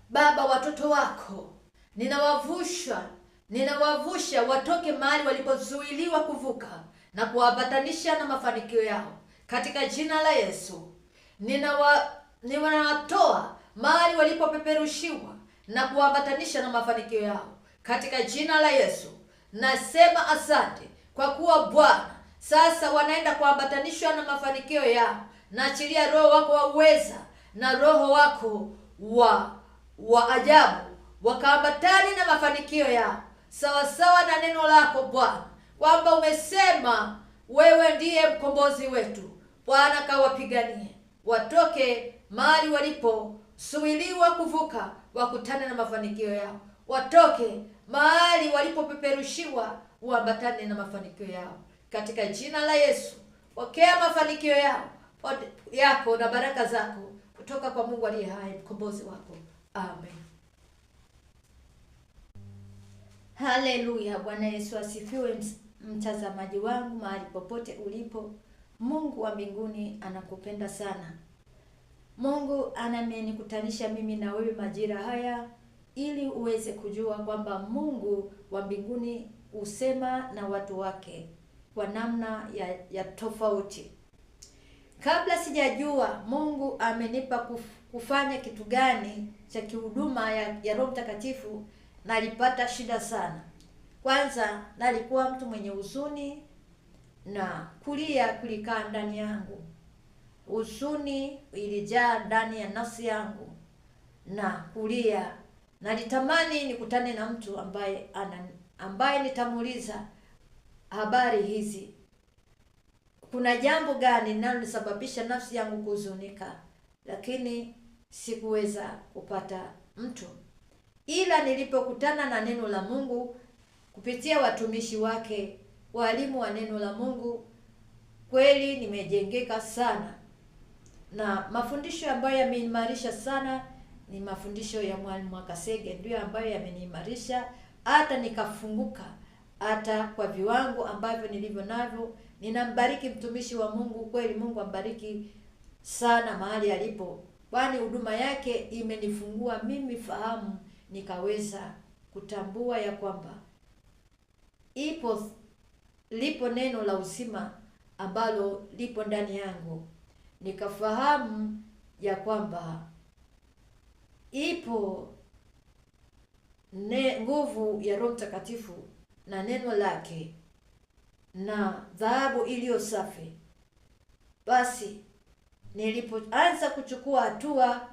Baba, watoto wako ninawavusha watoke mahali walipozuiliwa kuvuka na kuwapatanisha na mafanikio yao katika jina la Yesu. Ninawatoa mahali walipopeperushiwa na kuwapatanisha na mafanikio yao katika jina la Yesu. Nasema asante kwa kuwa Bwana sasa wanaenda kuambatanishwa na mafanikio yao. Naachilia Roho wako wa uweza na Roho wako wa ajabu wakaambatani na mafanikio yao sawasawa na neno lako Bwana, kwamba umesema wewe ndiye mkombozi wetu. Bwana, kawapiganie watoke mahali waliposuiliwa kuvuka, wakutane na mafanikio yao. Watoke mahali walipopeperushiwa, uambatane na mafanikio yao katika jina la Yesu. Pokea mafanikio yako na baraka zako kutoka kwa Mungu aliye hai, mkombozi wako. Amen. Haleluya. Bwana Yesu asifiwe. Mtazamaji wangu mahali popote ulipo, Mungu wa mbinguni anakupenda sana. Mungu amenikutanisha mimi na wewe majira haya ili uweze kujua kwamba Mungu wa mbinguni husema na watu wake kwa namna ya tofauti. Kabla sijajua Mungu amenipa kufanya kitu gani cha kihuduma ya Roho Mtakatifu, nalipata shida sana. Kwanza nalikuwa mtu mwenye huzuni na kulia kulikaa ndani yangu. Huzuni ilijaa ndani ya nafsi yangu na kulia. Nalitamani nikutane na mtu ambaye nitamuuliza habari hizi. Kuna jambo gani linalosababisha nafsi yangu kuhuzunika? Lakini sikuweza kupata mtu. Ila nilipokutana na neno la Mungu kupitia watumishi wake, walimu wa neno la Mungu, kweli nimejengeka sana. Na mafundisho ambayo yameniimarisha sana ni mafundisho ya Mwalimu Mwakasege, ndio ambayo yameniimarisha hata nikafunguka hata kwa viwango ambavyo nilivyo navyo. Ninambariki mtumishi wa Mungu, kweli Mungu ambariki sana mahali alipo, kwani huduma yake imenifungua mimi fahamu, nikaweza kutambua ya kwamba lipo neno la uzima ambalo lipo ndani yangu. Nikafahamu ya kwamba ipo nguvu ya Roho Mtakatifu na neno lake na dhahabu iliyo safi. Basi nilipoanza kuchukua hatua